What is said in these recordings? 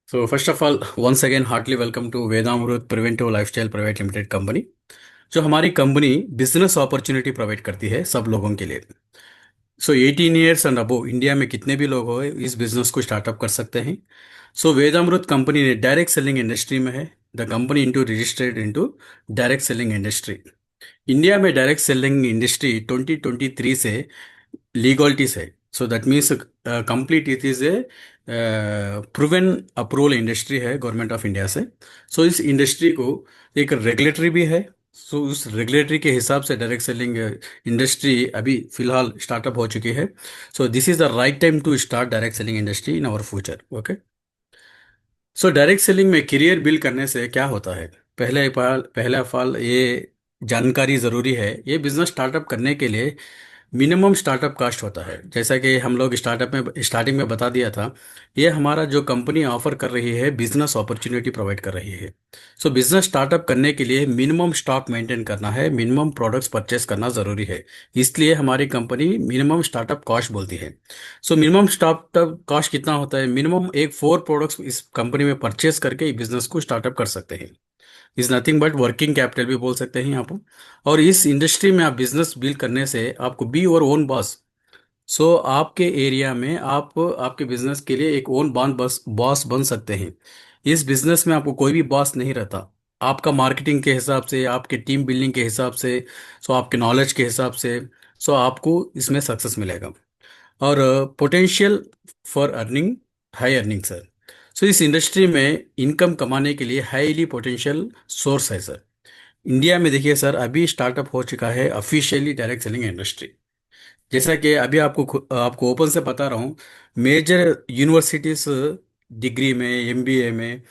So first of all, once again, heartily welcome to Vedamrut Preventive Lifestyle Private Limited company. जो हमारी company business opportunity provide करती है सब लोगों के लिए। 18 ईयर्स एंड अबो इंडिया में कितने भी लोग हो इस बिजनेस को स्टार्टअप कर सकते हैं। वेदामृत कंपनी ने डायरेक्ट सेलिंग इंडस्ट्री में है। The company into registered into direct selling industry. India में डायरेक्ट सेलिंग इंडस्ट्री 2023 से लीगलिटीज है। So that means complete it is a proven approval industry है गवर्नमेंट ऑफ इंडिया से। इस इंडस्ट्री को एक रेगुलेटरी भी है। उस रेगुलेटरी के हिसाब से डायरेक्ट सेलिंग इंडस्ट्री अभी फिलहाल स्टार्टअप हो चुकी है। This is the right time to start direct selling industry in our future. Okay. Direct selling में करियर बिल्ड करने से क्या होता है। पहला फल ये जानकारी ज़रूरी है। ये बिजनेस स्टार्टअप करने के लिए मिनिमम स्टार्टअप कॉस्ट होता है। जैसा कि हम लोग स्टार्टिंग में बता दिया था। ये हमारा जो कंपनी ऑफर कर रही है बिजनेस अपॉर्चुनिटी प्रोवाइड कर रही है। बिजनेस स्टार्टअप करने के लिए मिनिमम स्टॉक मेंटेन करना है, मिनिमम प्रोडक्ट्स परचेस करना ज़रूरी है। इसलिए हमारी कंपनी मिनिमम स्टार्टअप कॉस्ट बोलती है। मिनिमम स्टार्टअप कॉस्ट कितना होता है। मिनिमम एक 4 प्रोडक्ट्स इस कंपनी में परचेस करके बिजनेस को स्टार्टअप कर सकते हैं। Is nothing but working capital भी बोल सकते हैं यहाँ पर। और इस इंडस्ट्री में आप बिजनेस बिल्ड करने से आपको बी और ओन बॉस। आपके एरिया में आप आपके बिजनेस के लिए एक ओन बॉस बन सकते हैं। इस बिजनेस में आपको कोई भी बॉस नहीं रहता। आपका मार्केटिंग के हिसाब से, आपके टीम बिल्डिंग के हिसाब से, आपके नॉलेज के हिसाब से आपको इसमें सक्सेस मिलेगा। और potential for earning, high earning sir. इस इंडस्ट्री में इनकम कमाने के लिए हाईली पोटेंशियल सोर्स है सर। इंडिया में देखिए सर, अभी स्टार्टअप हो चुका है ऑफिशियली डायरेक्ट सेलिंग इंडस्ट्री। जैसा कि अभी आपको ओपन से बता रहा हूँ। मेजर यूनिवर्सिटीज डिग्री में, एमबीए में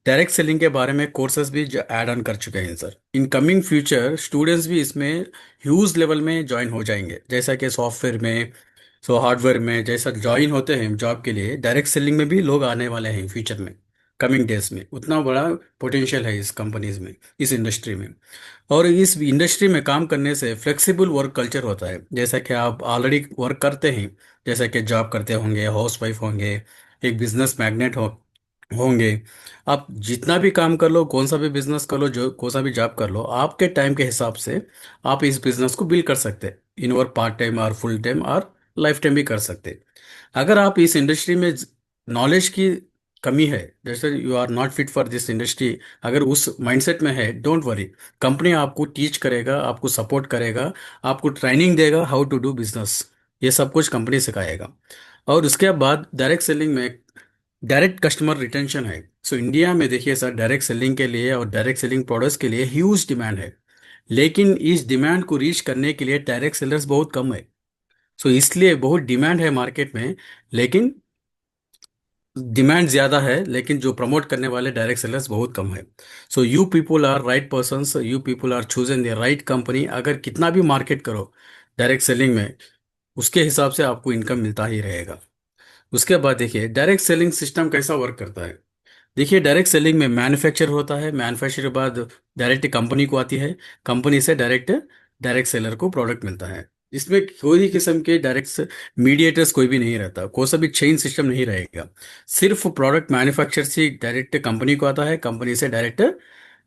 डायरेक्ट सेलिंग के बारे में कोर्सेज भी ऐड ऑन कर चुके हैं sir. In coming future students भी इसमें ह्यूज लेवल में ज्वाइन हो जाएंगे। जैसा कि सॉफ्टवेयर में, हार्डवेयर में जैसा ज्वाइन होते हैं जॉब के लिए, डायरेक्ट सेलिंग में भी लोग आने वाले हैं फ्यूचर में। कमिंग डेज में उतना बड़ा पोटेंशियल है इस कंपनीज में, इस इंडस्ट्री में। और इस इंडस्ट्री में काम करने से फ्लेक्सिबल वर्क कल्चर होता है। जैसा कि आप ऑलरेडी वर्क करते हैं, जैसा कि जॉब करते होंगे, हाउस वाइफ होंगे, एक बिजनेस मैग्नेट होंगे। आप जितना भी काम कर लो, कौन सा भी बिजनेस कर लो, जो कौन सा भी जॉब कर लो, आपके टाइम के हिसाब से आप इस बिजनेस को बिल्ड कर सकते हैं। इन और पार्ट टाइम और फुल टाइम और लाइफ टाइम भी कर सकते हैं। अगर आप इस इंडस्ट्री में नॉलेज की कमी है, जैसे you are not fit for this industry, अगर उस माइंडसेट में है, डोंट वरी। कंपनी आपको टीच करेगा, आपको सपोर्ट करेगा, आपको ट्रेनिंग देगा हाउ टू डू बिजनेस। ये सब कुछ कंपनी सिखाएगा। और उसके बाद डायरेक्ट सेलिंग में डायरेक्ट कस्टमर रिटेंशन है। इंडिया में देखिए सर, डायरेक्ट सेलिंग के लिए और डायरेक्ट सेलिंग प्रोडक्ट्स के लिए ह्यूज डिमांड है। लेकिन इस डिमांड को रीच करने के लिए डायरेक्ट सेलर्स बहुत कम है। इसलिए बहुत डिमांड है मार्केट में, लेकिन डिमांड ज़्यादा है, लेकिन जो प्रमोट करने वाले डायरेक्ट सेलर्स बहुत कम है। You people are right persons, you people are chosen the right company. अगर कितना भी मार्केट करो डायरेक्ट सेलिंग में, उसके हिसाब से आपको इनकम मिलता ही रहेगा। उसके बाद देखिए डायरेक्ट सेलिंग सिस्टम कैसा वर्क करता है। देखिए डायरेक्ट सेलिंग में मैन्युफैक्चर होता है, मैन्युफैक्चर के बाद डायरेक्ट कंपनी को आती है, कंपनी से डायरेक्ट डायरेक्ट सेलर को प्रोडक्ट मिलता है। इसमें कोई किस्म के डायरेक्ट मीडिएटर्स कोई भी नहीं रहता, कोई सा भी चेन सिस्टम नहीं रहेगा। सिर्फ प्रोडक्ट मैन्युफैक्चर से डायरेक्ट कंपनी को आता है, कंपनी से डायरेक्ट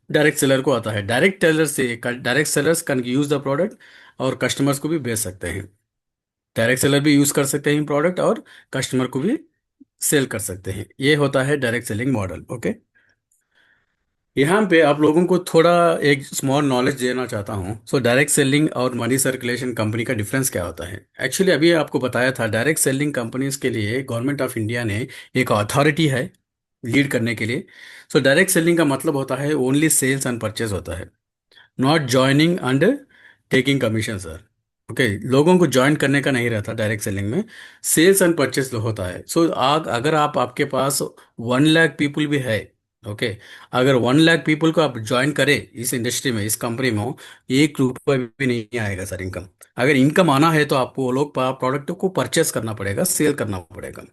डायरेक्ट सेलर को आता है। डायरेक्ट सेलर से direct sellers can use the product और कस्टमर्स को भी बेच सकते हैं। डायरेक्ट सेलर भी यूज कर सकते हैं प्रोडक्ट और कस्टमर को भी सेल कर सकते हैं। ये होता है डायरेक्ट सेलिंग मॉडल। ओके। यहाँ पे आप लोगों को थोड़ा एक स्मॉल नॉलेज देना चाहता हूँ। डायरेक्ट सेलिंग और मनी सर्कुलेशन कंपनी का डिफरेंस क्या होता है। एक्चुअली अभी आपको बताया था, डायरेक्ट सेलिंग कंपनीज के लिए गवर्नमेंट ऑफ इंडिया ने एक अथॉरिटी है लीड करने के लिए। डायरेक्ट सेलिंग का मतलब होता है ओनली सेल्स एंड परचेज होता है, not joining and taking commission sir. Okay, लोगों को ज्वाइन करने का नहीं रहता डायरेक्ट सेलिंग में, सेल्स एंड परचेस होता है। अगर आपके पास 1 लाख पीपल भी है, ओके, अगर 1 लाख पीपल को आप ज्वाइन करें इस इंडस्ट्री में, इस कंपनी में हो, 1 रुपये भी नहीं आएगा सर इनकम। अगर इनकम आना है तो आपको वो लोग प्रोडक्ट को परचेस करना पड़ेगा, सेल करना पड़ेगा।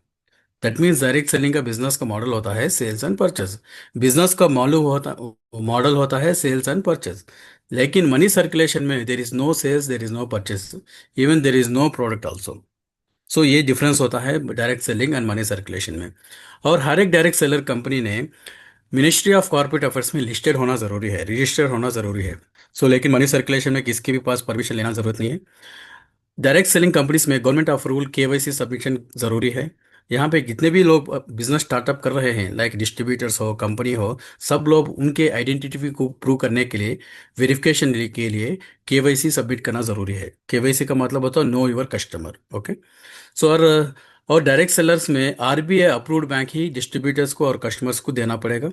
दैट मीन्स डायरेक्ट सेलिंग का बिजनेस का मॉडल होता है सेल्स एंड परचेज। बिजनेस का मॉडल होता है सेल्स एंड परचेज। लेकिन मनी सर्कुलेशन में there is no sales, there is no purchase, even there is no product also. So ये डिफरेंस होता है direct selling and money circulation में। और हर एक डायरेक्ट सेलर कंपनी ने मिनिस्ट्री ऑफ कॉर्पोरेट अफेयर्स में लिस्टेड होना जरूरी है, रजिस्टर्ड होना जरूरी है। सो लेकिन मनी सर्कुलेशन में किसके भी पास परमिशन लेना जरूरत नहीं है। डायरेक्ट सेलिंग कंपनीज में government of rule KYC submission जरूरी है। यहाँ पे जितने भी लोग बिजनेस स्टार्टअप कर रहे हैं, लाइक डिस्ट्रीब्यूटर्स हो, कंपनी हो, सब लोग उनके आइडेंटिटी को प्रूव करने के लिए, वेरिफिकेशन के लिए केवाईसी सबमिट करना जरूरी है। केवाईसी का मतलब होता है नो योर कस्टमर। ओके। सो और डायरेक्ट सेलर्स में आरबीआई अप्रूव्ड बैंक ही डिस्ट्रीब्यूटर्स को और कस्टमर्स को देना पड़ेगा।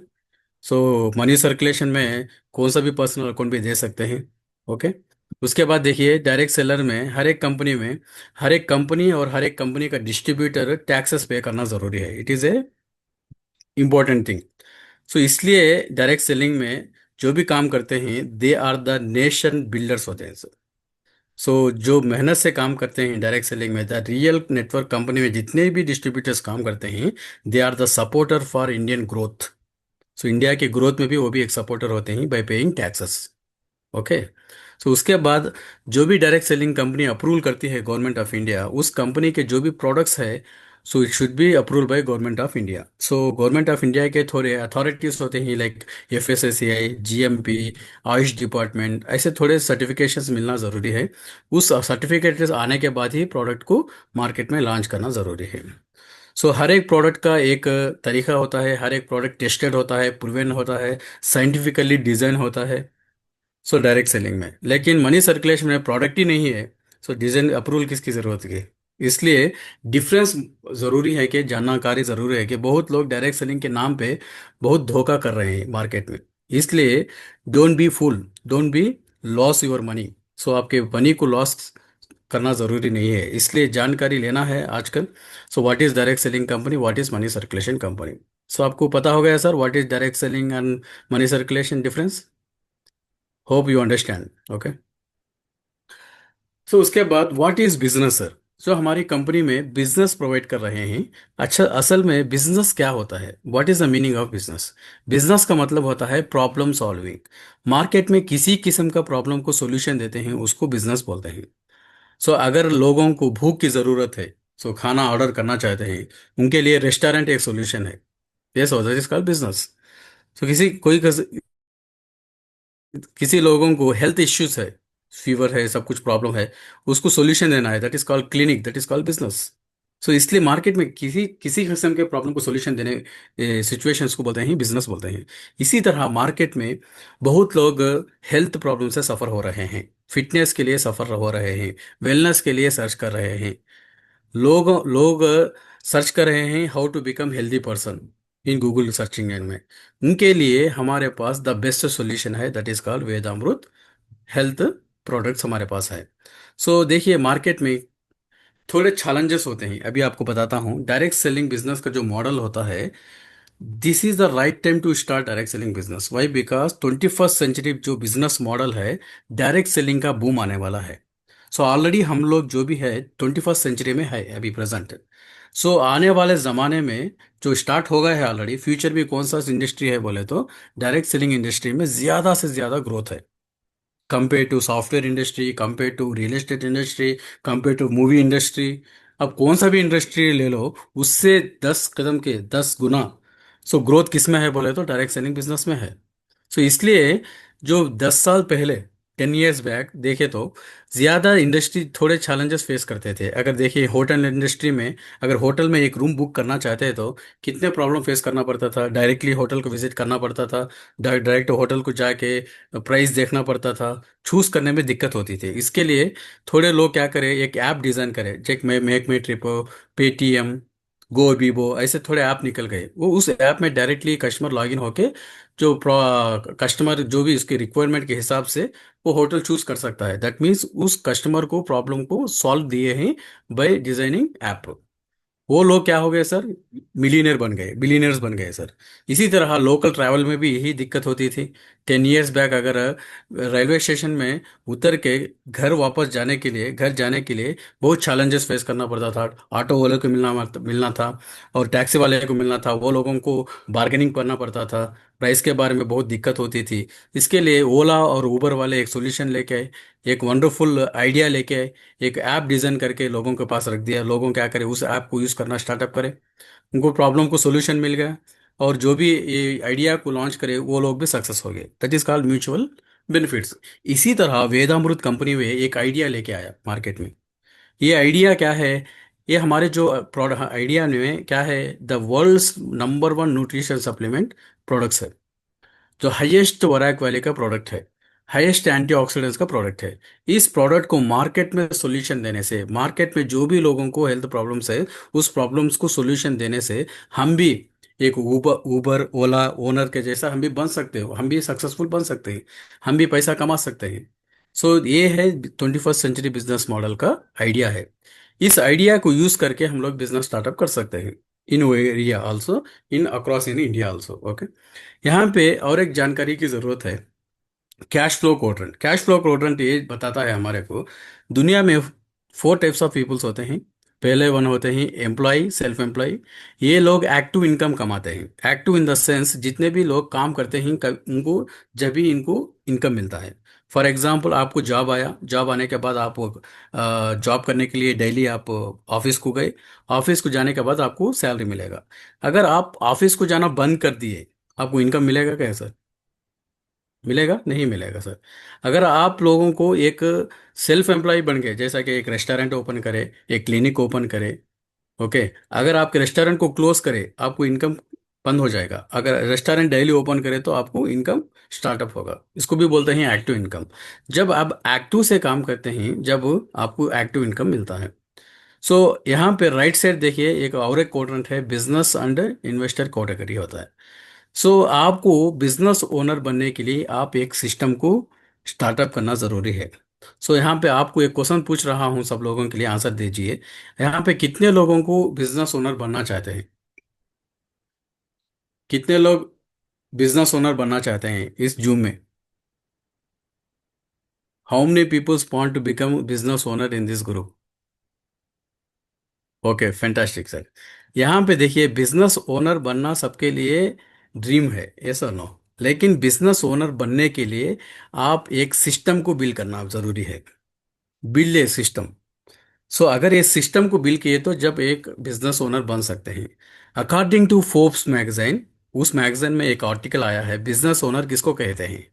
सो मनी सर्कुलेशन में कौन सा भी पर्सनल अकाउंट भी दे सकते हैं। ओके। उसके बाद देखिए डायरेक्ट सेलर में हर एक कंपनी और हर एक कंपनी का डिस्ट्रीब्यूटर टैक्सेस पे करना जरूरी है। It is a important thing. So इसलिए डायरेक्ट सेलिंग में जो भी काम करते हैं they are the nation builders होते हैं। सो जो मेहनत से काम करते हैं डायरेक्ट सेलिंग में, द रियल नेटवर्क कंपनी में जितने भी डिस्ट्रीब्यूटर्स काम करते हैं, they are the supporter for Indian growth. So India की ग्रोथ में भी वो भी एक सपोर्टर होते हैं by paying taxes. Okay. So उसके बाद जो भी डायरेक्ट सेलिंग कंपनी अप्रूवल करती है गवर्नमेंट ऑफ इंडिया, उस कंपनी के जो भी प्रोडक्ट्स है, so it should be approval bye government of India. So government of India के थोड़े अथॉरिटीज होते हैं, like FSSAI, GMP, Ayush department, ऐसे थोड़े सर्टिफिकेशंस मिलना ज़रूरी है। उस सर्टिफिकेट आने के बाद ही प्रोडक्ट को मार्केट में लॉन्च करना ज़रूरी है। सो हर एक प्रोडक्ट का एक तरीका होता है, हर एक प्रोडक्ट टेस्टेड होता है, प्रूवन होता है, साइंटिफिकली डिजाइन होता है। सो डायरेक्ट सेलिंग में, लेकिन मनी सर्कुलेशन में प्रोडक्ट ही नहीं है, सो डिजाइन अप्रूवल किसकी जरूरत है। इसलिए डिफरेंस जरूरी है कि जानकारी जरूरी है कि बहुत लोग डायरेक्ट सेलिंग के नाम पे बहुत धोखा कर रहे हैं मार्केट में। इसलिए don't be fool, don't be loss your money. So आपके मनी को लॉस करना ज़रूरी नहीं है, इसलिए जानकारी लेना है आजकल। So what is direct selling company, what is money circulation company. So आपको पता हो गया sir what is direct selling and money circulation difference. Hope you understand. Okay. So उसके बाद व्हाट इज़ बिजनेस सर। जो हमारी कंपनी में business provide कर रहे हैं। अच्छा, असल में बिजनेस क्या होता है, what is the meaning of business. Business का मतलब होता है प्रॉब्लम सॉल्विंग। मार्केट में किसी किस्म का प्रॉब्लम को सोल्यूशन देते हैं, उसको बिजनेस बोलते हैं। सो अगर लोगों को भूख की ज़रूरत है, सो खाना ऑर्डर करना चाहते हैं, उनके लिए रेस्टोरेंट एक सोल्यूशन है। ये सोचा इसका बिजनेस। सो किसी लोगों को हेल्थ इश्यूज है, फीवर है, सब कुछ प्रॉब्लम है, उसको सोल्यूशन देना है, that is called clinic, that is called business. So इसलिए मार्केट में किसी किसी किस्म के प्रॉब्लम को सोल्यूशन देने सिचुएशंस को बोलते हैं बिजनेस बोलते हैं। इसी तरह मार्केट में बहुत लोग हेल्थ प्रॉब्लम से सफ़र हो रहे हैं, फिटनेस के लिए सफ़र हो रहे हैं, वेलनेस के लिए सर्च कर रहे हैं। लोग लोग सर्च कर रहे हैं how to become healthy person in Google searching and में। उनके लिए हमारे पास द बेस्ट सॉल्यूशन है, that is called Vedamrit health products हमारे पास है। सो देखिए मार्केट में थोड़े चैलेंजेस होते हैं, अभी आपको बताता हूँ। डायरेक्ट सेलिंग बिजनेस का जो मॉडल होता है, this is the right time to start direct selling business. Why? Because 21st century जो बिजनेस मॉडल है, डायरेक्ट सेलिंग का बूम आने वाला है। सो ऑलरेडी हम लोग जो भी है 21st सेंचुरी में है अभी प्रेजेंट। सो आने वाले ज़माने में जो स्टार्ट हो गया है ऑलरेडी, फ्यूचर भी कौन सा इंडस्ट्री है बोले तो डायरेक्ट सेलिंग इंडस्ट्री में ज़्यादा से ज़्यादा ग्रोथ है, compare to software industry, compare to real estate industry, compare to movie industry. अब कौन सा भी इंडस्ट्री ले लो, उससे 10 कदम के 10 गुना सो ग्रोथ किस में है बोले तो डायरेक्ट सेलिंग बिजनेस में है। सो इसलिए जो 10 साल पहले, 10 years बैक देखे तो ज़्यादा इंडस्ट्री थोड़े चैलेंजेस फेस करते थे। अगर देखिए होटल इंडस्ट्री में, अगर होटल में एक रूम बुक करना चाहते हैं तो कितने प्रॉब्लम फेस करना पड़ता था। डायरेक्टली होटल को विजिट करना पड़ता था, डायरेक्ट होटल को जाके प्राइस देखना पड़ता था, चूज करने में दिक्कत होती थी। इसके लिए थोड़े लोग क्या करें, एक ऐप डिज़ाइन करें, जैक में मेक मी ट्रिप, पेटीएम, गो बीबो, ऐसे थोड़े ऐप निकल गए। वो उस ऐप में डायरेक्टली कस्टमर लॉगिन होके जो कस्टमर जो भी उसके रिक्वायरमेंट के हिसाब से वो होटल चूज कर सकता है। दैट मीन्स उस कस्टमर को प्रॉब्लम को सॉल्व दिए हैं बाय डिजाइनिंग ऐप। वो लोग क्या हो गए सर, मिलीनियर बन गए, बिलीनियर्स बन गए सर। इसी तरह लोकल ट्रैवल में भी यही दिक्कत होती थी। 10 years बैक अगर रेलवे स्टेशन में उतर के घर जाने के लिए बहुत चैलेंजेस फेस करना पड़ता था। ऑटो वाले को मिलना था और टैक्सी वाले को मिलना था, वो लोगों को बार्गेनिंग करना पड़ता था। प्राइस के बारे में बहुत दिक्कत होती थी। इसके लिए ओला और उबर वाले एक सोल्यूशन लेके आए, एक वंडरफुल आइडिया लेके आए, एक ऐप डिज़ाइन करके लोगों के पास रख दिया। लोगों क्या करें, उस ऐप को यूज़ करना स्टार्टअप करें, उनको प्रॉब्लम को सोल्यूशन मिल गया, और जो भी ये आइडिया को लॉन्च करे वो लोग भी सक्सेस हो गए। That is called mutual benefits. इसी तरह वेदामृत कंपनी में एक आइडिया लेके आया मार्केट में। ये आइडिया क्या है? ये हमारे जो प्रोडक्ट आइडिया में क्या है, the world's number one nutrition supplement products है, जो हाईएस्ट वैराग वैल्यू का प्रोडक्ट है, हाईएस्ट एंटीऑक्सीडेंट्स का प्रोडक्ट है। इस प्रोडक्ट को मार्केट में सॉल्यूशन देने से, मार्केट में जो भी लोगों को हेल्थ प्रॉब्लम्स है उस प्रॉब्लम्स को सॉल्यूशन देने से हम भी एक ऊबर ओला ओनर के जैसा हम भी बन सकते हो, हम भी सक्सेसफुल बन सकते हैं, हम भी पैसा कमा सकते हैं। सो ये है 21st सेंचुरी बिजनेस मॉडल का आइडिया है। इस आइडिया को यूज करके हम लोग बिजनेस स्टार्टअप कर सकते हैं in area also, in across in India also. Okay, यहाँ पे और एक जानकारी की जरूरत है। Cash flow quadrant, cash flow quadrant ये बताता है हमारे को दुनिया में 4 टाइप्स ऑफ पीपल्स होते हैं। पहले वन होते हैं एम्प्लॉय, सेल्फ एम्प्लॉय। ये लोग एक्टिव इनकम कमाते हैं, एक्टिव इन द सेंस जितने भी लोग काम करते हैं उनको जब भी इनको इनकम मिलता है। फॉर एग्जाम्पल, आपको जॉब आया, जॉब आने के बाद आप जॉब करने के लिए डेली आप ऑफिस को गए, ऑफिस को जाने के बाद आपको सैलरी मिलेगा। अगर आप ऑफिस को जाना बंद कर दिए, आपको इनकम मिलेगा कैसे? मिलेगा नहीं मिलेगा सर। अगर आप लोगों को एक सेल्फ एम्प्लॉय बन गए, जैसा कि एक रेस्टोरेंट ओपन करे, एक क्लिनिक ओपन करे, ओके, अगर आपके रेस्टोरेंट को क्लोज करे आपको इनकम बंद हो जाएगा। अगर रेस्टोरेंट डेली ओपन करे तो आपको इनकम स्टार्टअप होगा। इसको भी बोलते हैं एक्टिव इनकम। जब आप एक्टिव से काम करते हैं, जब आपको एक्टिव इनकम मिलता है। सो यहाँ पे राइट साइड देखिए, एक और एक क्वाड्रेंट है, बिजनेस एंड इन्वेस्टर कैटेगरी होता है। सो आपको बिजनेस ओनर बनने के लिए आप एक सिस्टम को स्टार्टअप करना ज़रूरी है। सो यहाँ पे आपको एक क्वेश्चन पूछ रहा हूँ, सब लोगों के लिए आंसर दीजिए। यहाँ पे कितने लोगों को बिजनेस ओनर बनना चाहते हैं? कितने लोग बिजनेस ओनर बनना चाहते हैं इस जूम में? How many peoples want to become business owner in this group? Okay, fantastic sir. यहाँ पे देखिए, बिजनेस ओनर बनना सबके लिए ड्रीम है, यस और नो? लेकिन बिजनेस ओनर बनने के लिए आप एक सिस्टम को बिल्ड करना जरूरी है। Build a system. सो अगर ये सिस्टम को बिल्ड किए तो जब एक बिजनेस ओनर बन सकते हैं। अकॉर्डिंग टू फोर्ब्स मैगजीन, उस मैगजीन में एक आर्टिकल आया है, बिजनेस ओनर किसको कहते हैं।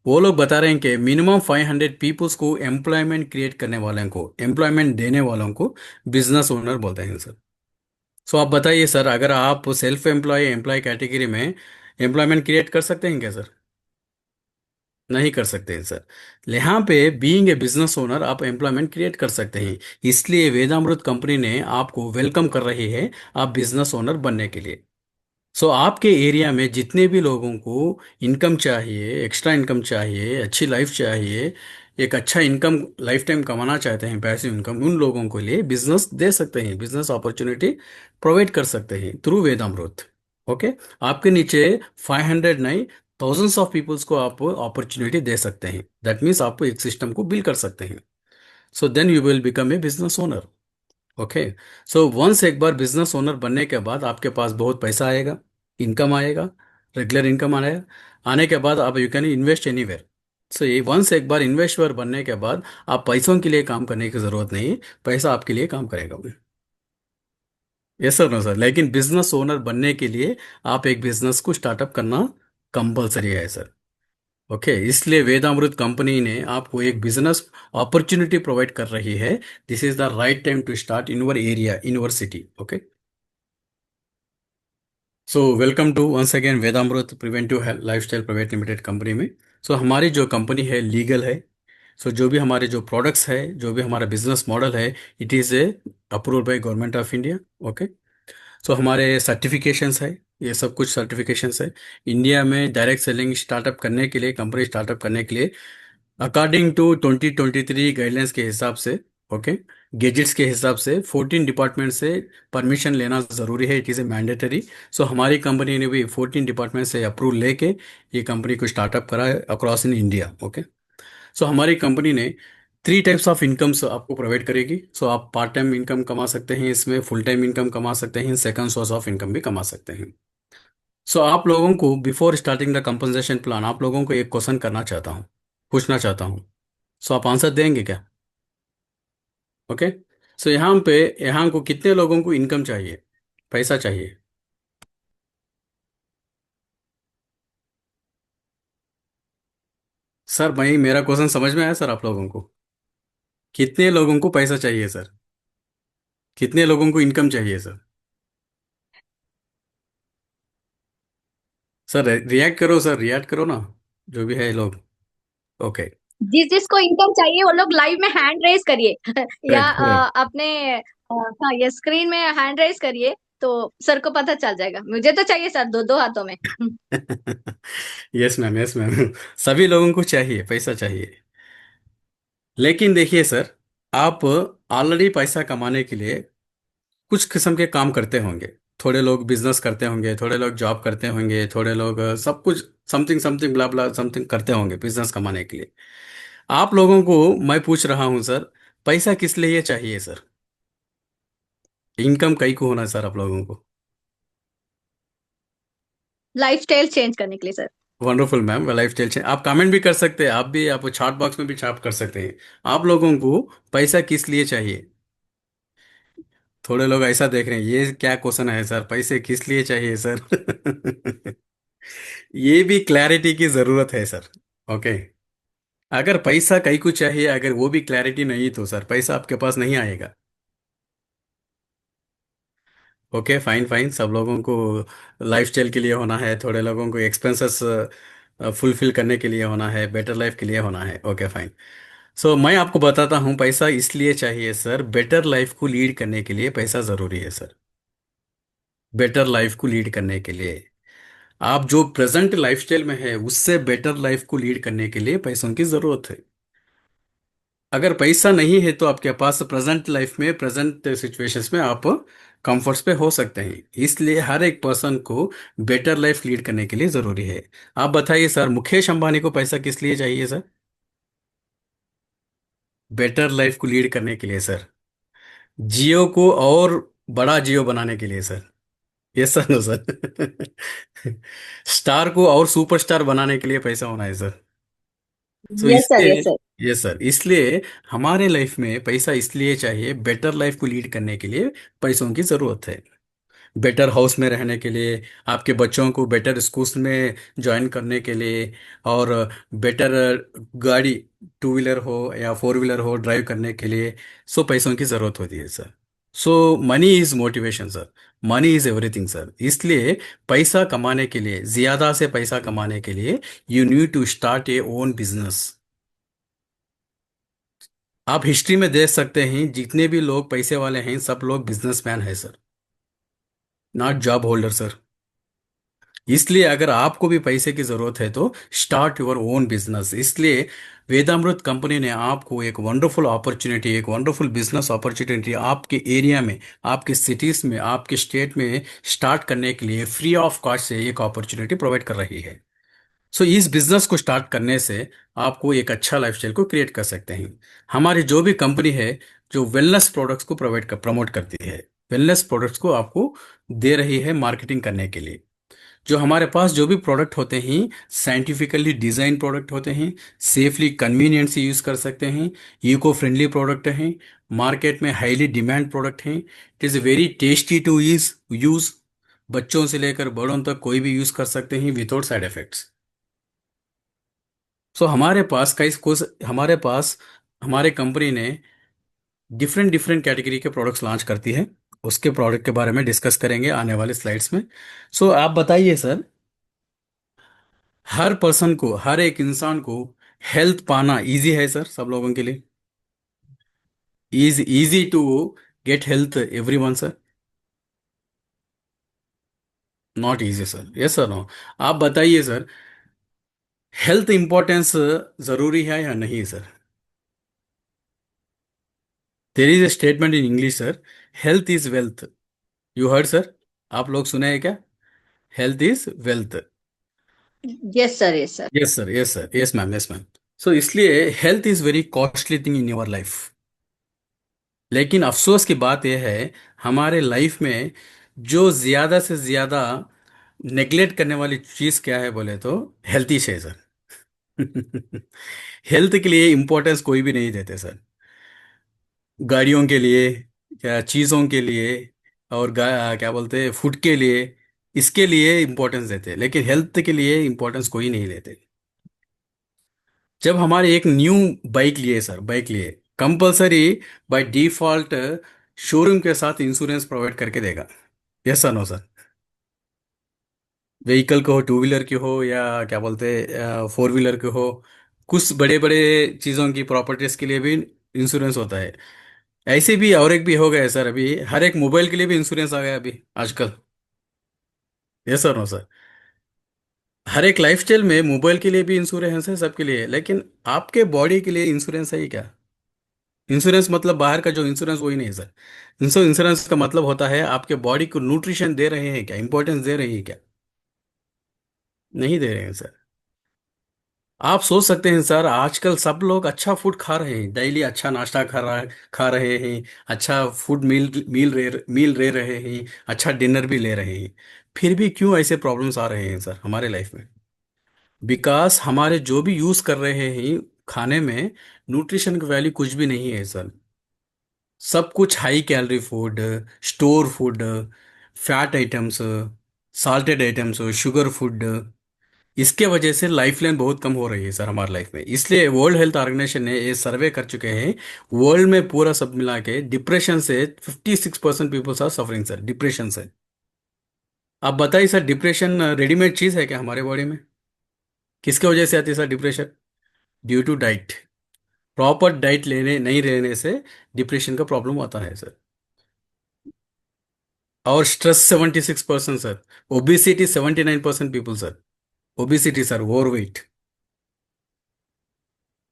वो लोग बता रहे हैं कि मिनिमम 500 पीपल्स को एम्प्लॉयमेंट क्रिएट करने वालों को, एम्प्लॉयमेंट देने वालों को बिजनेस ओनर बोलते हैं सर। सो आप बताइए सर, अगर आप सेल्फ एम्प्लॉय एम्प्लॉय कैटेगरी में एम्प्लॉयमेंट क्रिएट कर सकते हैं क्या सर? नहीं कर सकते हैं सर। यहाँ पे बीइंग ए बिजनेस ओनर आप एम्प्लॉयमेंट क्रिएट कर सकते हैं। इसलिए वेदामृत कंपनी ने आपको वेलकम कर रही है आप बिजनेस ओनर बनने के लिए। सो आपके एरिया में जितने भी लोगों को इनकम चाहिए, एक्स्ट्रा इनकम चाहिए, अच्छी लाइफ चाहिए, एक अच्छा इनकम लाइफ टाइम कमाना चाहते हैं, पैसिव इनकम, उन लोगों के लिए बिजनेस दे सकते हैं, बिजनेस अपॉर्चुनिटी प्रोवाइड कर सकते हैं थ्रू वेदामृत। ओके, आपके नीचे 500 नहीं, थाउजेंड्स ऑफ पीपल्स को आप अपॉर्चुनिटी दे सकते हैं। दैट मीन्स आप एक सिस्टम को बिल्ड कर सकते हैं। So then you will become a business owner. Okay, so once एक बार बिजनेस ओनर बनने के बाद आपके पास बहुत पैसा आएगा, इनकम आएगा, रेगुलर इनकम आएगा। आने के बाद आप यू कैन इन्वेस्ट एनीवेयर। सो ये वंस एक बार इन्वेस्टर बनने के बाद आप पैसों के लिए काम करने की जरूरत नहीं है, पैसा आपके लिए काम करेगा। यस सर, नो सर, लेकिन बिजनेस ओनर बनने के लिए आप एक बिजनेस को स्टार्टअप करना कंपलसरी है सर। ओके, इसलिए वेदामृत कंपनी ने आपको एक बिजनेस अपॉर्चुनिटी प्रोवाइड कर रही है। This is the right time to start in your area, in your city. Okay, so welcome to once again Vedamrit preventive lifestyle private limited company में। So हमारी जो कंपनी है लीगल है। सो जो भी हमारे जो प्रोडक्ट्स है, जो भी हमारा बिजनेस मॉडल है, it is a approved by government of India. Okay, so हमारे सर्टिफिकेशंस है, ये सब कुछ सर्टिफिकेशंस है। इंडिया में डायरेक्ट सेलिंग स्टार्टअप करने के लिए, कंपनी स्टार्टअप करने के लिए अकॉर्डिंग टू 2023 गाइडलाइंस के हिसाब से, ओके, गेजेट्स के हिसाब से 14 डिपार्टमेंट से परमिशन लेना ज़रूरी है। It is a mandatory. So हमारी कंपनी ने भी 14 डिपार्टमेंट से अप्रूव लेके ये कंपनी को स्टार्टअप करा है अक्रॉस इन इंडिया। ओके, सो हमारी कंपनी ने 3 टाइप्स ऑफ इनकम्स आपको प्रोवाइड करेगी। सो आप पार्ट टाइम इनकम कमा सकते हैं, इसमें फुल टाइम इनकम कमा सकते हैं, सेकंड सोर्स ऑफ इनकम भी कमा सकते हैं। सो आप लोगों को before starting the compensation plan आप लोगों को एक क्वेश्चन करना चाहता हूँ, पूछना चाहता हूँ। सो आप आंसर देंगे क्या? ओके। सो यहाँ को कितने लोगों को इनकम चाहिए, पैसा चाहिए? सर भाई मेरा क्वेश्चन समझ में आया सर आप लोगों को? कितने लोगों को पैसा चाहिए सर? कितने लोगों को इनकम चाहिए सर? सर रिएक्ट करो सर, रिएक्ट करो ना, जो भी है लोग। ओके। जिस जिसको इनकम चाहिए वो लोग लाइव में हैंड रेज करिए या करेक्ट करेक्ट। अपने हाँ, ये स्क्रीन में हैंड रेज करिए तो सर को पता चल जाएगा। मुझे तो चाहिए सर, दो दो हाथों में। Yes ma'am, yes ma'am. सभी लोगों को चाहिए, पैसा चाहिए। लेकिन देखिए सर, आप ऑलरेडी पैसा कमाने के लिए कुछ किस्म के काम करते होंगे। थोड़े लोग बिजनेस करते होंगे, थोड़े लोग जॉब करते होंगे, थोड़े लोग सब कुछ समथिंग समथिंग ब्ला ब्ला समथिंग करते होंगे बिजनेस कमाने के लिए। आप लोगों को मैं पूछ रहा हूं सर, पैसा किस लिए चाहिए सर? इनकम कई को होना है सर आप लोगों को? लाइफ स्टाइल चेंज करने के लिए sir. Wonderful ma'am, life style change. आप कमेंट भी कर सकते हैं, आप भी, आप चैट बॉक्स में भी छाप कर सकते हैं। आप लोगों को पैसा किस लिए चाहिए? थोड़े लोग ऐसा देख रहे हैं, ये क्या क्वेश्चन है सर, पैसे किस लिए चाहिए सर? ये भी क्लैरिटी की जरूरत है सर। ओके। अगर पैसा कई को चाहिए, अगर वो भी क्लैरिटी नहीं तो सर पैसा आपके पास नहीं आएगा। ओके फाइन फाइन, सब लोगों को लाइफस्टाइल के लिए होना है, थोड़े लोगों को एक्सपेंसेस फुलफिल करने के लिए होना है, बेटर लाइफ के लिए होना है। Okay fine. सो मैं आपको बताता हूँ, पैसा इसलिए चाहिए सर, बेटर लाइफ को लीड करने के लिए पैसा जरूरी है सर। बेटर लाइफ को लीड करने के लिए, आप जो प्रेजेंट लाइफस्टाइल में है उससे बेटर लाइफ को लीड करने के लिए पैसों की जरूरत है। अगर पैसा नहीं है तो आपके पास प्रेजेंट लाइफ में, प्रेजेंट सिचुएशंस में आप कंफर्ट्स पे हो सकते हैं। इसलिए हर एक पर्सन को बेटर लाइफ लीड करने के लिए जरूरी है। आप बताइए सर, मुकेश अंबानी को पैसा किस लिए चाहिए सर? बेटर लाइफ को लीड करने के लिए सर। जियो को और बड़ा जियो बनाने के लिए sir. Yes sir, no sir. Star को और सुपरस्टार बनाने के लिए पैसा होना है सर। सो यस सर, इसलिए, यस सर। यस सर, इसलिए हमारे लाइफ में पैसा इसलिए चाहिए, बेटर लाइफ को लीड करने के लिए पैसों की जरूरत है। बेटर हाउस में रहने के लिए, आपके बच्चों को बेटर स्कूल्स में ज्वाइन करने के लिए, और बेटर गाड़ी, टू व्हीलर हो या फोर व्हीलर हो ड्राइव करने के लिए, सो पैसों की जरूरत होती है sir. So money is motivation sir, money is everything sir. इसलिए पैसा कमाने के लिए, ज्यादा से पैसा कमाने के लिए, you need to start a own business. आप हिस्ट्री में देख सकते हैं, जितने भी लोग पैसे वाले हैं सब लोग बिजनेसमैन हैं sir, not job holder sir. इसलिए अगर आपको भी पैसे की जरूरत है तो स्टार्ट योर ओन बिजनेस। इसलिए वेदामृत कंपनी ने आपको एक वंडरफुल अपॉर्चुनिटी, एक वंडरफुल बिजनेस अपॉर्चुनिटी आपके एरिया में, आपके सिटीज में, आपके स्टेट में स्टार्ट करने के लिए फ्री ऑफ कॉस्ट से एक अपॉर्चुनिटी प्रोवाइड कर रही है। सो इस बिजनेस को स्टार्ट करने से आपको एक अच्छा लाइफस्टाइल को क्रिएट कर सकते हैं। हमारी जो भी कंपनी है, जो वेलनेस प्रोडक्ट्स को प्रोवाइड कर प्रमोट करती है, वेलनेस प्रोडक्ट्स को आपको दे रही है मार्केटिंग करने के लिए। जो हमारे पास जो भी प्रोडक्ट होते हैं, साइंटिफिकली डिजाइन प्रोडक्ट होते हैं, सेफली कन्वीनियंट से यूज कर सकते हैं, इको फ्रेंडली प्रोडक्ट हैं, मार्केट में हाईली डिमांड प्रोडक्ट हैं, it is very tasty to use. बच्चों से लेकर बड़ों तक कोई भी यूज कर सकते हैं विदाउट साइड इफेक्ट्स। सो हमारे पास कई कुछ, हमारे पास, हमारे कंपनी ने डिफरेंट डिफरेंट कैटेगरी के प्रोडक्ट्स लॉन्च करती है। उसके प्रोडक्ट के बारे में डिस्कस करेंगे आने वाले स्लाइड्स में। सो आप बताइए सर, हर पर्सन को, हर एक इंसान को हेल्थ पाना इजी है सर सब लोगों के लिए? Is easy to get health everyone sir? Not easy sir, yes sir, no? आप बताइए सर, हेल्थ इंपॉर्टेंस जरूरी है या नहीं sir? There is a statement in English sir, health is wealth. You heard sir? आप लोग सुने हैं क्या? Health is wealth. Yes sir, yes sir. Yes sir, yes sir, yes ma'am, yes ma'am. So इसलिए health is very costly thing in your life. लेकिन अफसोस की बात यह है, हमारे लाइफ में जो ज्यादा से ज्यादा नेग्लेक्ट करने वाली चीज क्या है बोले तो हेल्थी है सर। हेल्थ के लिए इंपॉर्टेंस कोई भी नहीं देते सर। गाड़ियों के लिए या चीजों के लिए और क्या बोलते हैं फूड के लिए, इसके लिए इंपॉर्टेंस देते हैं, लेकिन हेल्थ के लिए इंपॉर्टेंस कोई नहीं लेते। जब हमारे एक न्यू बाइक लिए सर, बाइक लिए, कंपलसरी बाय डिफॉल्ट शोरूम के साथ इंश्योरेंस प्रोवाइड करके देगा। Yes sir, no sir? Vehicle को हो, टू व्हीलर की हो या क्या बोलते हैं फोर व्हीलर की हो, कुछ बड़े बड़े चीज़ों की प्रॉपर्टीज के लिए भी इंश्योरेंस होता है। ऐसे भी और एक भी हो गया है सर, अभी हर एक मोबाइल के लिए भी इंश्योरेंस आ गया अभी आजकल। Yes sir, no sir? हर एक लाइफस्टाइल में मोबाइल के लिए भी इंश्योरेंस है, सबके लिए, लेकिन आपके बॉडी के लिए इंश्योरेंस है ही क्या? इंश्योरेंस मतलब बाहर का जो इंश्योरेंस वही नहीं है सर। इंश्योरेंस का मतलब होता है आपके बॉडी को न्यूट्रिशन दे रहे हैं क्या, इंपॉर्टेंस दे रही है क्या? नहीं दे रहे हैं सर। आप सोच सकते हैं सर, आजकल सब लोग अच्छा फूड खा रहे हैं, डेली अच्छा नाश्ता खा रहे हैं, अच्छा फूड मील ले रहे हैं, अच्छा डिनर भी ले रहे हैं, फिर भी क्यों ऐसे प्रॉब्लम्स आ रहे हैं सर हमारे लाइफ में? बिकॉज हमारे जो भी यूज कर रहे हैं खाने में, न्यूट्रिशन की वैल्यू कुछ भी नहीं है सर। सब कुछ high calorie food, store food, fat items, salted items, sugar food, इसके वजह से लाइफ लाइन बहुत कम हो रही है सर हमारे लाइफ में। इसलिए वर्ल्ड हेल्थ ऑर्गेनाइजेशन ने ये सर्वे कर चुके हैं, वर्ल्ड में पूरा सब मिला के डिप्रेशन से 56% peoples are suffering sir, depression से। आप बताइए सर, डिप्रेशन रेडीमेड चीज है क्या हमारे बॉडी में? किसके वजह से आती है sir depression? Due to diet. Proper diet लेने नहीं रहने से डिप्रेशन का प्रॉब्लम आता है सर। और stress 76% sir. Obesity 79% people sir. Obesity sir, overweight.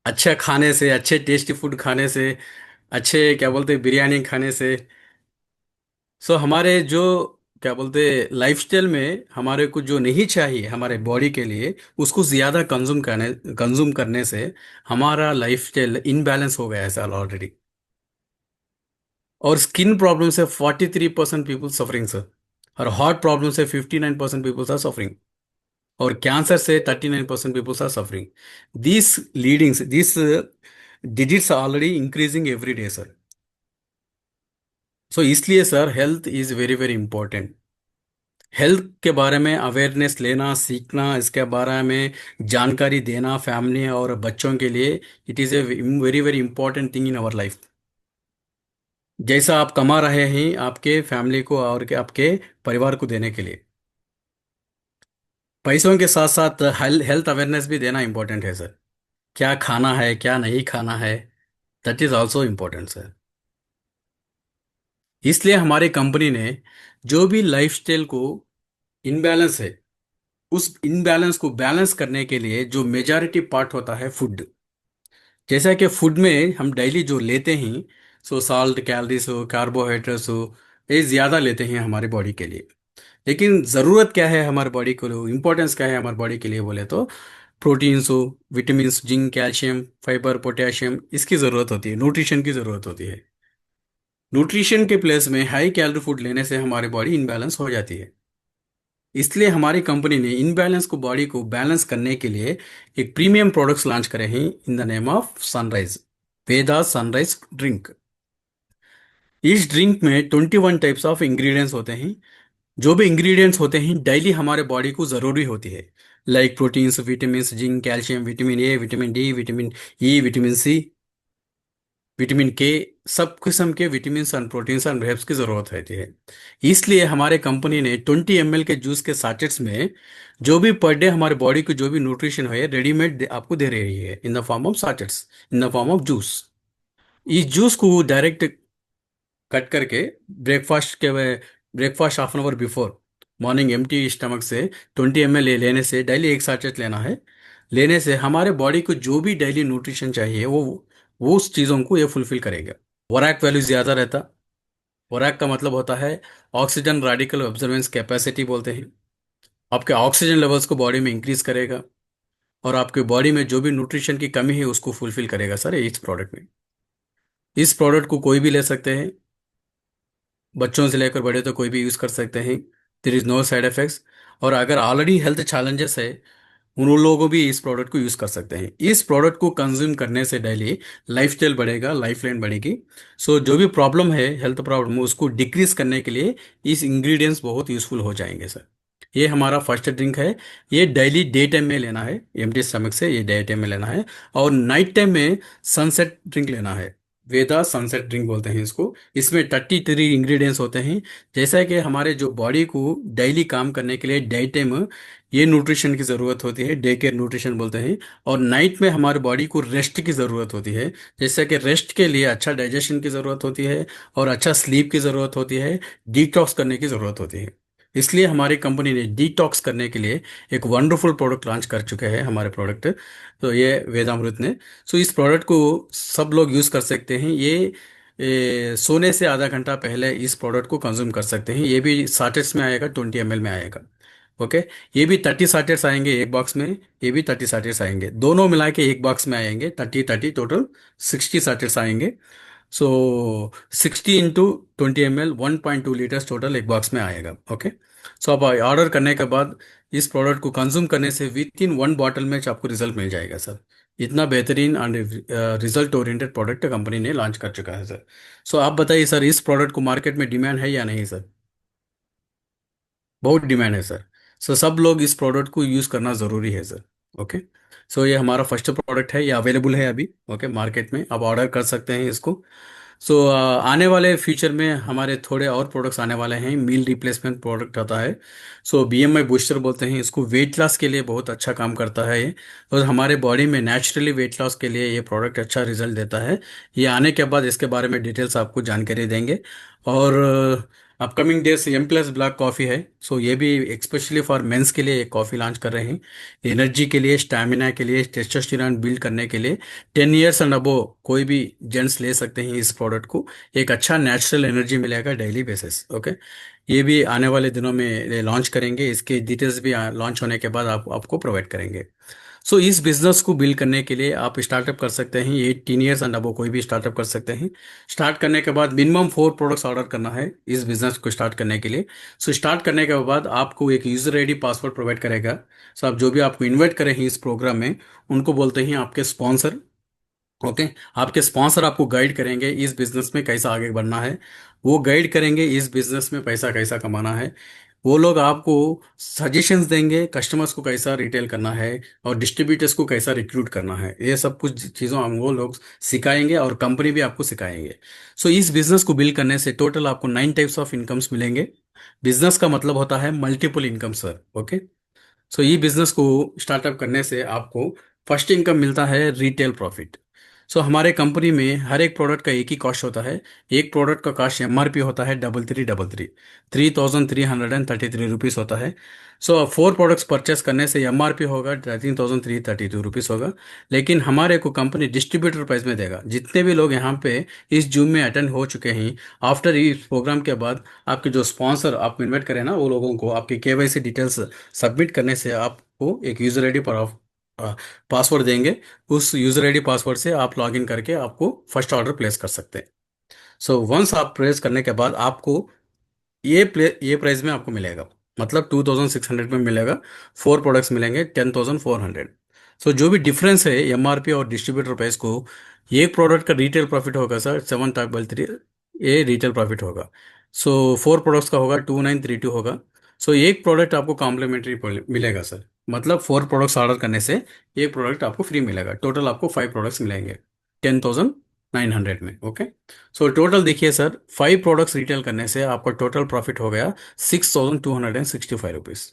अच्छा खाने से, अच्छे टेस्टी फूड खाने से, अच्छे क्या बोलते हैं बिरयानी खाने से, सो हमारे जो क्या बोलते हैं लाइफस्टाइल में हमारे को जो नहीं चाहिए हमारे बॉडी के लिए, उसको ज्यादा कंज्यूम करने से हमारा लाइफस्टाइल इनबैलेंस हो गया है सर ऑलरेडी। और स्किन प्रॉब्लम से 43% पीपल सफरिंग सर। और हार्ट प्रॉब्लम से 59% पीपल्स आर सफरिंग। और कैंसर से 39% peoples are suffering. This leadings this digits are already increasing every day sir. So इसलिए sir health is very very important. Health के बारे में awareness लेना, सीखना, इसके बारे में जानकारी देना फैमिली और बच्चों के लिए, it is a very very important thing in our life. जैसा आप कमा रहे हैं आपके फैमिली को और के आपके परिवार को देने के लिए, पैसों के साथ साथ हेल्थ अवेयरनेस भी देना इंपॉर्टेंट है सर। क्या खाना है, क्या नहीं खाना है, that is also important sir. इसलिए हमारी कंपनी ने जो भी लाइफस्टाइल को इनबैलेंस है, उस इनबैलेंस को बैलेंस करने के लिए जो मेजॉरिटी पार्ट होता है फूड, जैसा कि फूड में हम डेली जो लेते हैं, सो साल्ट, कैलोरीज हो, कार्बोहाइड्रेट्स हो, ये ज़्यादा लेते हैं हमारी बॉडी के लिए। लेकिन ज़रूरत क्या है हमारे बॉडी को, इंपॉर्टेंस क्या है हमारे बॉडी के लिए बोले तो प्रोटीन्स हो, vitamin, zinc, calcium, fibre, potassium, इसकी ज़रूरत होती है, न्यूट्रिशन की ज़रूरत होती है। न्यूट्रिशन के प्लेस में हाई कैलोरी फूड लेने से हमारी बॉडी इनबैलेंस हो जाती है। इसलिए हमारी कंपनी ने इनबैलेंस को बॉडी को बैलेंस करने के लिए एक प्रीमियम प्रोडक्ट्स लॉन्च करे हैं in the name of sunrise, Veda sunrise drink. इस ड्रिंक में 21 टाइप्स ऑफ इंग्रेडिएंट्स होते हैं। जो भी इंग्रेडिएंट्स होते हैं डेली हमारे बॉडी को ज़रूरी होती है, like proteins, vitamin, zinc, calcium, vitamin A, vitamin D, vitamin E, vitamin C, vitamin K, सब किस्म के vitamin and proteins and herbs की जरूरत रहती है। इसलिए हमारे कंपनी ने 20 ml के जूस के सैचेट्स में जो भी पर डे हमारे बॉडी को जो भी न्यूट्रिशन है रेडीमेड आपको दे रही है in the form of sachets, in the form of juice. इस जूस को डायरेक्ट कट करके ब्रेकफास्ट के breakfast half an hour before morning empty stomach से 20 ml लेने से, डेली एक सैचेट लेना है, लेने से हमारे बॉडी को जो भी डेली न्यूट्रिशन चाहिए वो उस चीज़ों को ये फुलफिल करेगा। वराक वैल्यू ज़्यादा रहता। वराक का मतलब होता है ऑक्सीजन रेडिकल ऑब्जर्वेंस कैपेसिटी बोलते हैं। आपके ऑक्सीजन लेवल्स को बॉडी में इंक्रीज करेगा और आपके बॉडी में जो भी न्यूट्रिशन की कमी है उसको फुलफिल करेगा सर इस प्रोडक्ट में। इस प्रोडक्ट को कोई भी ले सकते हैं, बच्चों से लेकर बड़े तो कोई भी यूज़ कर सकते हैं। There is no side effects. और अगर ऑलरेडी हेल्थ चैलेंजेस है, उन लोगों भी इस प्रोडक्ट को यूज़ कर सकते हैं। इस प्रोडक्ट को कंज्यूम करने से डेली लाइफ स्टाइल बढ़ेगा, लाइफ लाइन बढ़ेगी। सो जो भी प्रॉब्लम है, हेल्थ प्रॉब्लम, उसको डिक्रीज करने के लिए इस इंग्रेडिएंट्स बहुत यूज़फुल हो जाएंगे सर। ये हमारा फर्स्ट ड्रिंक है। ये डेली डे टाइम में लेना है, एम्प्टी स्टमक से ये डे टाइम में लेना है। और नाइट टाइम में सनसेट ड्रिंक लेना है। वेदा सनसेट ड्रिंक बोलते हैं इसको। इसमें 33 इंग्रेडिएंट्स होते हैं। जैसा कि हमारे जो बॉडी को डेली काम करने के लिए डे टाइम ये न्यूट्रिशन की ज़रूरत होती है, डे केयर न्यूट्रिशन बोलते हैं। और नाइट में हमारे बॉडी को रेस्ट की ज़रूरत होती है। जैसे कि रेस्ट के लिए अच्छा डाइजेशन की ज़रूरत होती है और अच्छा स्लीप की ज़रूरत होती है, डिटॉक्स करने की ज़रूरत होती है। इसलिए हमारी कंपनी ने डिटॉक्स करने के लिए एक वंडरफुल प्रोडक्ट लॉन्च कर चुके हैं, हमारे प्रोडक्ट। तो ये वेदामृत ने। सो इस प्रोडक्ट को सब लोग यूज़ कर सकते हैं। सोने से आधा घंटा पहले इस प्रोडक्ट को कंज्यूम कर सकते हैं। ये भी साटेट्स में आएगा, 20 ml में आएगा। ओके। ये भी 30 सैचेट्स आएंगे एक बॉक्स में। ये भी 30 सैचेट्स आएंगे, दोनों मिला के एक बॉक्स में आएंगे। 30 टोटल 60 सैचेट्स आएंगे। सो 60 × 20 ml 1.2 लीटर्स टोटल एक बॉक्स में आएगा। ओके। सो आप ऑर्डर करने के बाद इस प्रोडक्ट को कंज्यूम करने से विद इन 1 बॉटल में आपको रिजल्ट मिल जाएगा सर। इतना बेहतरीन and result oriented product company ने लॉन्च कर चुका है सर। सो आप बताइए सर, इस प्रोडक्ट को मार्केट में डिमांड है या नहीं सर? बहुत डिमांड है सर। सो सब लोग इस प्रोडक्ट को यूज़ करना ज़रूरी है सर। ओके। सो ये हमारा फर्स्ट प्रोडक्ट है, ये अवेलेबल है अभी। ओके, मार्केट में आप ऑर्डर कर सकते हैं इसको। सो आने वाले फ्यूचर में हमारे थोड़े और प्रोडक्ट्स आने वाले हैं। मील रिप्लेसमेंट प्रोडक्ट आता है। सो BMI बूस्टर बोलते हैं इसको। वेट लॉस के लिए बहुत अच्छा काम करता है ये। और हमारे बॉडी में नेचुरली वेट लॉस के लिए ये प्रोडक्ट अच्छा रिजल्ट देता है। ये आने के बाद इसके बारे में डिटेल्स आपको जानकारी देंगे। और upcoming days M+ black coffee है। सो ये भी एक्सपेशली फॉर मेंस के लिए एक कॉफ़ी लॉन्च कर रहे हैं। एनर्जी के लिए, स्टैमिना के लिए, टेस्टोस्टेरोन बिल्ड करने के लिए 10 years एंड अबो कोई भी जेंट्स ले सकते हैं इस प्रोडक्ट को। एक अच्छा नेचुरल एनर्जी मिलेगा डेली बेसिस। ओके। ये भी आने वाले दिनों में लॉन्च करेंगे। इसके डिटेल्स भी लॉन्च होने के बाद आपको प्रोवाइड करेंगे। सो इस बिजनेस को बिल्ड करने के लिए आप स्टार्टअप कर सकते हैं। ये 10 years एंड अबो कोई भी स्टार्टअप कर सकते हैं। स्टार्ट करने के बाद मिनिमम 4 प्रोडक्ट्स ऑर्डर करना है इस बिजनेस को स्टार्ट करने के लिए। सो स्टार्ट करने के बाद आपको एक यूजर आईडी पासवर्ड प्रोवाइड करेगा। सो आप जो भी आपको इन्वाइट करें हैं इस प्रोग्राम में, उनको बोलते हैं आपके स्पॉन्सर। ओके। आपके स्पॉन्सर आपको गाइड करेंगे इस बिजनेस में कैसा आगे बढ़ना है। वो गाइड करेंगे इस बिजनेस में पैसा कैसा कमाना है। वो लोग आपको सजेशंस देंगे कस्टमर्स को कैसा रिटेल करना है और डिस्ट्रीब्यूटर्स को कैसा रिक्रूट करना है। ये सब कुछ चीज़ों हम वो लोग सिखाएंगे और कंपनी भी आपको सिखाएंगे। सो इस बिजनेस को बिल्ड करने से टोटल आपको 9 टाइप्स ऑफ इनकम्स मिलेंगे। बिजनेस का मतलब होता है मल्टीपल इनकम सर। ओके। सो ये बिजनेस को स्टार्टअप करने से आपको फर्स्ट इनकम मिलता है रिटेल प्रॉफिट। सो हमारे कंपनी में हर एक प्रोडक्ट का एक ही कॉस्ट होता है। एक प्रोडक्ट का कॉस्ट MRP होता है 3333 3333 रुपीज़ होता है। सो 4 प्रोडक्ट्स परचेस करने से MRP होगा 13,332 रुपीज़ होगा। लेकिन हमारे को कंपनी डिस्ट्रीब्यूटर प्राइस में देगा। जितने भी लोग यहाँ पे इस जूम में अटेंड हो चुके हैं, आफ्टर इस प्रोग्राम के बाद आपके जो स्पॉन्सर आपको इन्वाइट करें ना, वो लोगों को आपकी KYC डिटेल्स सबमिट करने से आपको एक यूजर आईडी पर पासवर्ड देंगे। उस यूजर आईडी पासवर्ड से आप लॉगिन करके आपको फर्स्ट ऑर्डर प्लेस कर सकते हैं। सो वंस आप प्लेस करने के बाद आपको ये प्राइस में आपको मिलेगा, मतलब 2600 में मिलेगा। 4 प्रोडक्ट्स मिलेंगे 10,400। सो जो भी डिफरेंस है MRP और डिस्ट्रीब्यूटर प्राइस को, एक प्रोडक्ट का रिटेल प्रॉफिट होगा सर 733। ये रिटेल प्रॉफिट होगा। सो 4 प्रोडक्ट्स का होगा 2932 होगा। सो एक प्रोडक्ट आपको कॉम्प्लीमेंट्री मिलेगा सर। मतलब 4 प्रोडक्ट्स ऑर्डर करने से एक प्रोडक्ट आपको फ्री मिलेगा। टोटल आपको 5 प्रोडक्ट्स मिलेंगे 10,900 में। ओके। सो टोटल देखिए सर, 5 प्रोडक्ट्स रिटेल करने से आपका टोटल प्रॉफिट हो गया 6,265 rupees.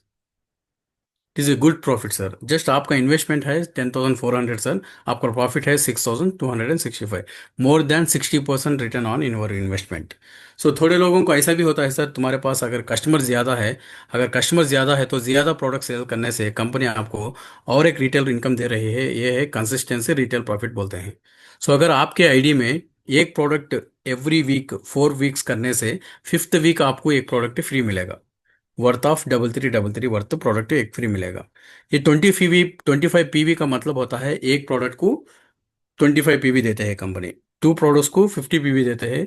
It is a good profit sir. Just आपका इन्वेस्टमेंट है 10,400 सर, आपका प्रॉफिट है 6,265। More than 60% return on in investment. So थोड़े लोगों को ऐसा भी होता है सर, तुम्हारे पास अगर कस्टमर ज़्यादा है, अगर कस्टमर ज़्यादा है तो ज़्यादा प्रोडक्ट सेल करने से कंपनी आपको और एक रिटेल इनकम दे रही है। ये है कंसिस्टेंसी रिटेल प्रॉफिट बोलते हैं। सो अगर आपके आईडी में एक प्रोडक्ट एवरी वीक 4 वीक्स करने से 5th वीक आपको एक प्रोडक्ट फ्री मिलेगा। वर्थ ऑफ 3333 वर्थ प्रोडक्ट एक फ्री मिलेगा। ये 25 PV का मतलब होता है एक प्रोडक्ट को 25 PV देते हैं कंपनी। 2 प्रोडक्ट्स को 50 PV देते हैं।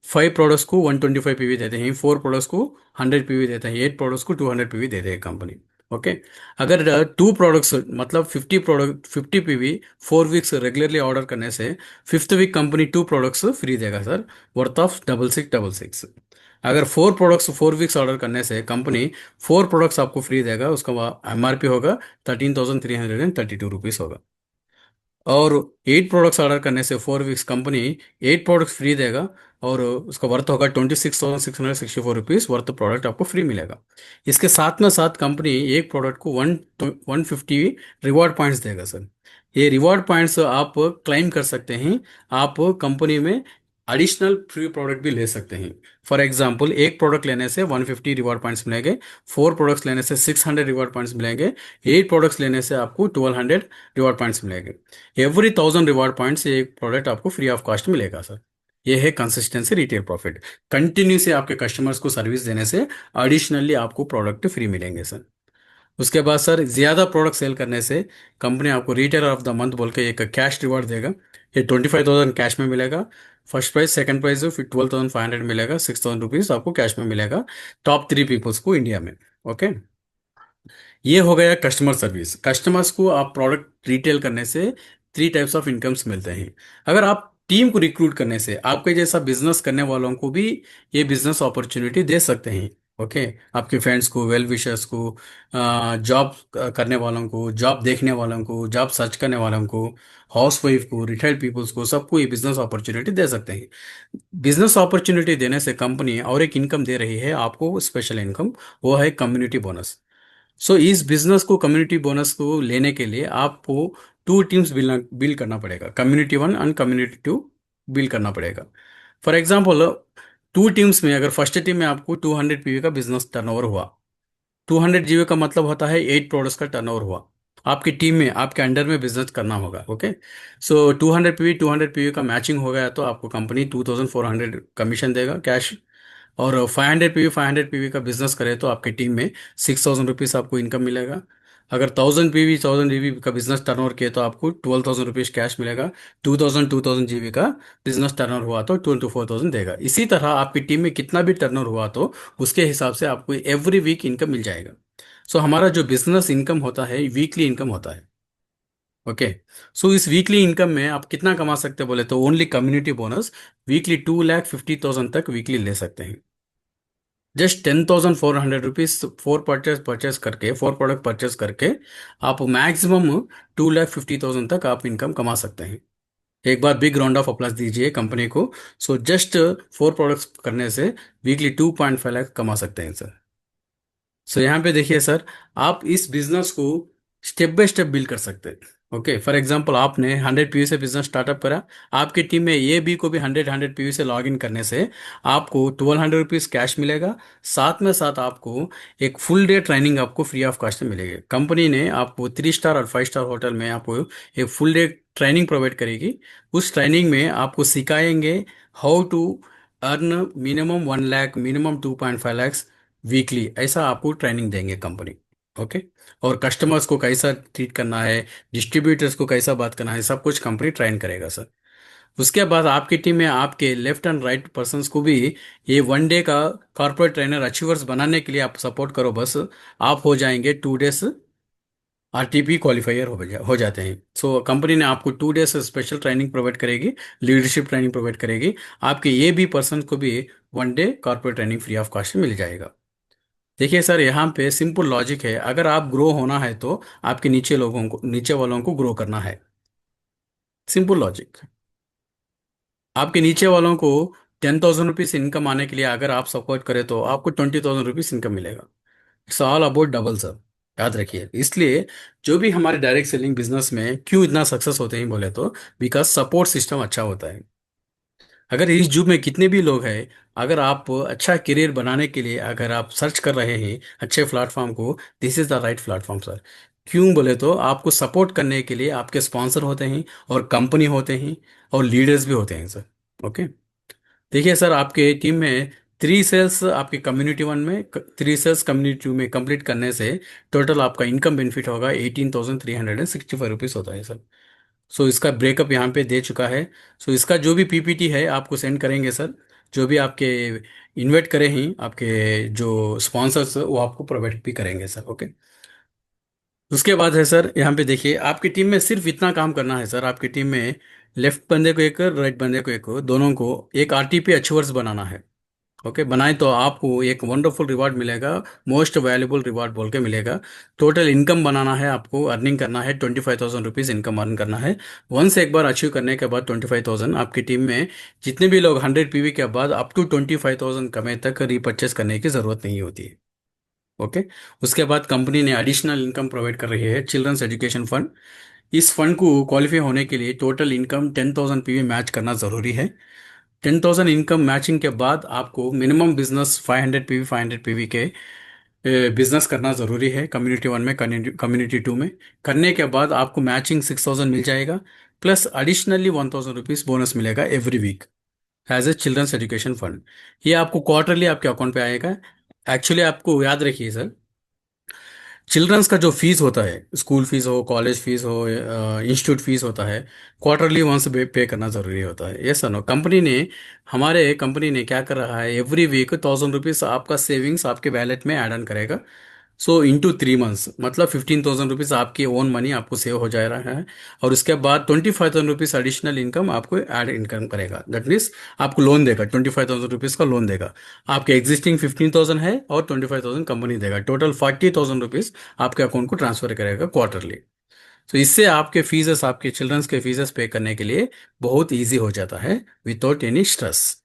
फाइव प्रोडक्ट्स को 125 पीवी देते हैं, फोर प्रोडक्ट्स को 100 पीवी देते हैं, एट प्रोडक्ट्स को 200 पीवी देते हैं कंपनी। ओके। अगर टू प्रोडक्ट्स मतलब 50 पीवी 4 वीक्स रेगुलरली ऑर्डर करने से fifth week company two products free देगा सर, वर्थ ऑफ 6666। अगर फोर प्रोडक्ट्स 4 वीक्स ऑर्डर करने से कंपनी फोर प्रोडक्ट्स आपको फ्री देगा, उसका एमआरपी होगा 13,332 रुपीज़ होगा। और एट प्रोडक्ट्स ऑर्डर करने से 4 weeks company at products free देगा, और उसका वर्थ होगा 26,664 रुपीज़, वर्थ प्रोडक्ट आपको फ्री मिलेगा। इसके साथ में साथ कंपनी एक प्रोडक्ट को 150 रिवॉर्ड पॉइंट्स देगा सर। ये रिवॉर्ड पॉइंट्स आप क्लेम कर सकते हैं, आप कंपनी में एडिशनल फ्री प्रोडक्ट भी ले सकते हैं। फॉर एग्जाम्पल, एक प्रोडक्ट लेने से 150 रिवॉर्ड पॉइंट्स मिलेंगे, फोर प्रोडक्ट्स लेने से 600 रिवॉर्ड पॉइंट्स मिलेंगे, एट प्रोडक्ट्स लेने से आपको 1200 रिवॉर्ड पॉइंट्स मिलेंगे। एवरी 1000 रिवॉर्ड पॉइंट्स एक प्रोडक्ट आपको फ्री ऑफ कॉस्ट मिलेगा सर। ये है कंसिस्टेंसी रिटेल प्रॉफिट। कंटिन्यू से आपके कस्टमर्स को सर्विस देने से एडिशनली आपको प्रोडक्ट फ्री मिलेंगे सर। उसके बाद सर, ज़्यादा प्रोडक्ट सेल करने से कंपनी आपको रिटेलर ऑफ द मंथ बोल के एक कैश रिवॉर्ड देगा। ये 25,000 कैश में मिलेगा। फर्स्ट प्राइज, सेकंड प्राइज फिर 12,500 मिलेगा, 6,000 रुपीज़ आपको कैश में मिलेगा, टॉप थ्री पीपल्स को इंडिया में। ओके। ये हो गया कस्टमर सर्विस। कस्टमर्स को आप प्रोडक्ट रिटेल करने से थ्री टाइप्स ऑफ इनकम्स मिलते हैं। अगर आप टीम को रिक्रूट करने से आपके जैसा बिजनेस करने वालों को भी ये बिजनेस अपॉर्चुनिटी दे सकते हैं। ओके। आपके फ्रेंड्स को, वेल विशर्स को, जॉब करने वालों को, जॉब देखने वालों को, जॉब सर्च करने वालों को, हाउस वाइफ को, रिटायर्ड पीपल्स को, सबको ये बिजनेस अपॉर्चुनिटी दे सकते हैं। बिजनेस अपॉर्चुनिटी देने से कंपनी और एक इनकम दे रही है आपको, स्पेशल इनकम, वो है कम्युनिटी बोनस। सो इस बिजनेस को, कम्युनिटी बोनस को लेने के लिए आपको टू टीम्स बिल्ड करना पड़ेगा, community one and community two build करना पड़ेगा। फॉर एग्जाम्पल, टू टीम्स में अगर फर्स्ट टीम में आपको 200 पीवी का बिजनेस टर्नओवर हुआ, 200 जीबी का मतलब होता है एट प्रोडक्ट्स का टर्नओवर हुआ, आपकी टीम में, आपके अंडर में बिजनेस करना होगा। ओके। सो 200 पीवी का मैचिंग हो गया तो आपको कंपनी 2,400 कमीशन देगा कैश। और 500 पीवी का बिजनेस करे तो आपकी टीम में 6,000 रुपीज़ आपको इनकम मिलेगा। अगर 1,000 जीबी का बिजनेस टर्नओवर किए तो आपको 12,000 रुपीज़ कैश मिलेगा। 2,000 जीबी का बिजनेस टर्नओवर हुआ तो 24,000 देगा। इसी तरह आपकी टीम में कितना भी टर्नओवर हुआ तो उसके हिसाब से आपको एवरी वीक इनकम मिल जाएगा। सो हमारा जो बिजनेस इनकम होता है वीकली इनकम होता है। ओके। सो इस वीकली इनकम में आप कितना कमा सकते हैं बोले तो ओनली कम्युनिटी बोनस वीकली 2,50,000 तक वीकली ले सकते हैं। जस्ट 10,400 रुपीज फोर परचेस करके, फोर प्रोडक्ट परचेस करके आप मैक्सिमम 2,50,000 तक आप इनकम कमा सकते हैं। एक बार बिग राउंड ऑफ अप्लास दीजिए कंपनी को। सो जस्ट फोर प्रोडक्ट्स करने से वीकली 2.5 लाख कमा सकते हैं सर। सो यहाँ पे देखिए सर, आप इस बिजनेस को स्टेप बाय स्टेप बिल्ड कर सकते हैं। ओके। फॉर एग्जांपल, आपने 100 पीवी से बिजनेस स्टार्टअप करा, आपकी टीम में ए बी को भी 100 पीवी से लॉग इन करने से आपको 1,200 रुपीज़ कैश मिलेगा। साथ में साथ आपको एक फुल डे ट्रेनिंग आपको फ्री ऑफ कॉस्ट में मिलेगी। कंपनी ने आपको 3 स्टार और 5 स्टार होटल में आपको एक फुल डे ट्रेनिंग प्रोवाइड करेगी। उस ट्रेनिंग में आपको सिखाएंगे how to earn minimum 1 lakh, minimum 2.5 lakh weekly, ऐसा आपको ट्रेनिंग देंगे कंपनी। ओके। और कस्टमर्स को कैसा ट्रीट करना है, डिस्ट्रीब्यूटर्स को कैसा बात करना है, सब कुछ कंपनी ट्रेन करेगा सर। उसके बाद आपकी टीम में आपके लेफ्ट एंड राइट पर्सन्स को भी ये वन डे का कॉर्पोरेट ट्रेनर अचीवर्स बनाने के लिए आप सपोर्ट करो, बस आप हो जाएंगे 2 डेज आरटीपी क्वालिफायर हो जाते हैं। सो कंपनी ने आपको 2 डेज स्पेशल ट्रेनिंग प्रोवाइड करेगी, लीडरशिप ट्रेनिंग प्रोवाइड करेगी। आपके ये भी पर्सन को भी one day corporate training free of cost मिल जाएगा। देखिए सर, यहाँ पे सिंपल लॉजिक है, अगर आप ग्रो होना है तो आपके नीचे वालों को ग्रो करना है। Simple logic. आपके नीचे वालों को 10,000 रुपीज इनकम आने के लिए अगर आप सपोर्ट करें तो आपको 20,000 रुपीज इनकम मिलेगा। It's all about double sir, याद रखिए। इसलिए जो भी हमारे डायरेक्ट सेलिंग बिजनेस में क्यों इतना सक्सेस होते हैं बोले तो बिकॉज सपोर्ट सिस्टम अच्छा होता है। अगर इस युग में कितने भी लोग हैं, अगर आप अच्छा करियर बनाने के लिए अगर आप सर्च कर रहे हैं अच्छे प्लेटफॉर्म को, this is the right platform sir. क्यों बोले तो आपको सपोर्ट करने के लिए आपके स्पॉन्सर होते हैं, और कंपनी होते हैं, और लीडर्स भी होते हैं सर। ओके। देखिए सर, आपके टीम में 3 सेल्स आपके कम्युनिटी वन में, 3 सेल्स कम्युनिटी टू में कंप्लीट करने से टोटल आपका इनकम बेनिफिट होगा 18,365 रुपीज़ होता है सर। सो इसका ब्रेकअप यहाँ पे दे चुका है। सो इसका जो भी पीपीटी है आपको सेंड करेंगे सर। जो भी आपके इन्वाइट करे हैं आपके जो स्पॉन्सर्स वो आपको प्रोवाइड भी करेंगे सर। ओके। उसके बाद है सर, यहाँ पे देखिए आपकी टीम में सिर्फ इतना काम करना है सर। आपकी टीम में लेफ्ट बंदे को एक, राइट बंदे को एक, दोनों को एक आरटीपी अचीवर्स बनाना है। ओके, बनाए तो आपको एक वंडरफुल रिवार्ड मिलेगा, मोस्ट वैल्यूबल रिवार्ड बोल के मिलेगा। टोटल इनकम बनाना है आपको, अर्निंग करना है, 25,000 रुपीज इनकम अर्न करना है। वंस एक बार अचीव करने के बाद 25,000, आपकी टीम में जितने भी लोग 100 पीवी के बाद अप टू 25,000 कमे तक रीपर्चेस करने की जरूरत नहीं होती है। ओके। उसके बाद कंपनी ने एडिशनल इनकम प्रोवाइड कर रही है, चिल्ड्रंस एजुकेशन फंड। इस फंड को क्वालिफाई होने के लिए टोटल इनकम 10,000 पीवी मैच करना जरूरी है। 10,000 इनकम मैचिंग के बाद आपको मिनिमम बिजनेस 500 पीवी, 500 पीवी के बिजनेस करना जरूरी है, कम्युनिटी वन में, कम्युनिटी टू में। करने के बाद आपको मैचिंग 6,000 मिल जाएगा, प्लस एडिशनली 1,000 रुपीज बोनस मिलेगा every week as a children's education fund. ये आपको क्वार्टरली आपके अकाउंट पे आएगा। एक्चुअली आपको याद रखिए सर, चिल्ड्रंस का जो फीस होता है, स्कूल फीस हो, कॉलेज फीस हो, इंस्टीट्यूट फीस होता है, क्वार्टरली वंस पे करना जरूरी होता है। ये सर नो, हमारे कंपनी ने क्या कर रहा है, एवरी वीक 1,000 रुपीज आपका सेविंग्स आपके वैलेट में ऐड ऑन करेगा। सो इंटू 3 मंथ्स मतलब 15,000 रुपीज आपकी ओन मनी आपको सेव हो जा रहा है। और उसके बाद 25,000 रुपीज एडिशनल इनकम आपको ऐड इनकम करेगा। दैट मीन्स आपको लोन देगा, 25,000 रुपीज का लोन देगा। आपके एग्जिस्टिंग 15,000 है और 25,000 कंपनी देगा, टोटल 40,000 रुपीज आपके अकाउंट को ट्रांसफर करेगा क्वार्टरली। तो इससे आपके फीसेस, आपके चिल्ड्रंस के फीसेस पे करने के लिए बहुत ईजी हो जाता है विदाउट एनी स्ट्रेस।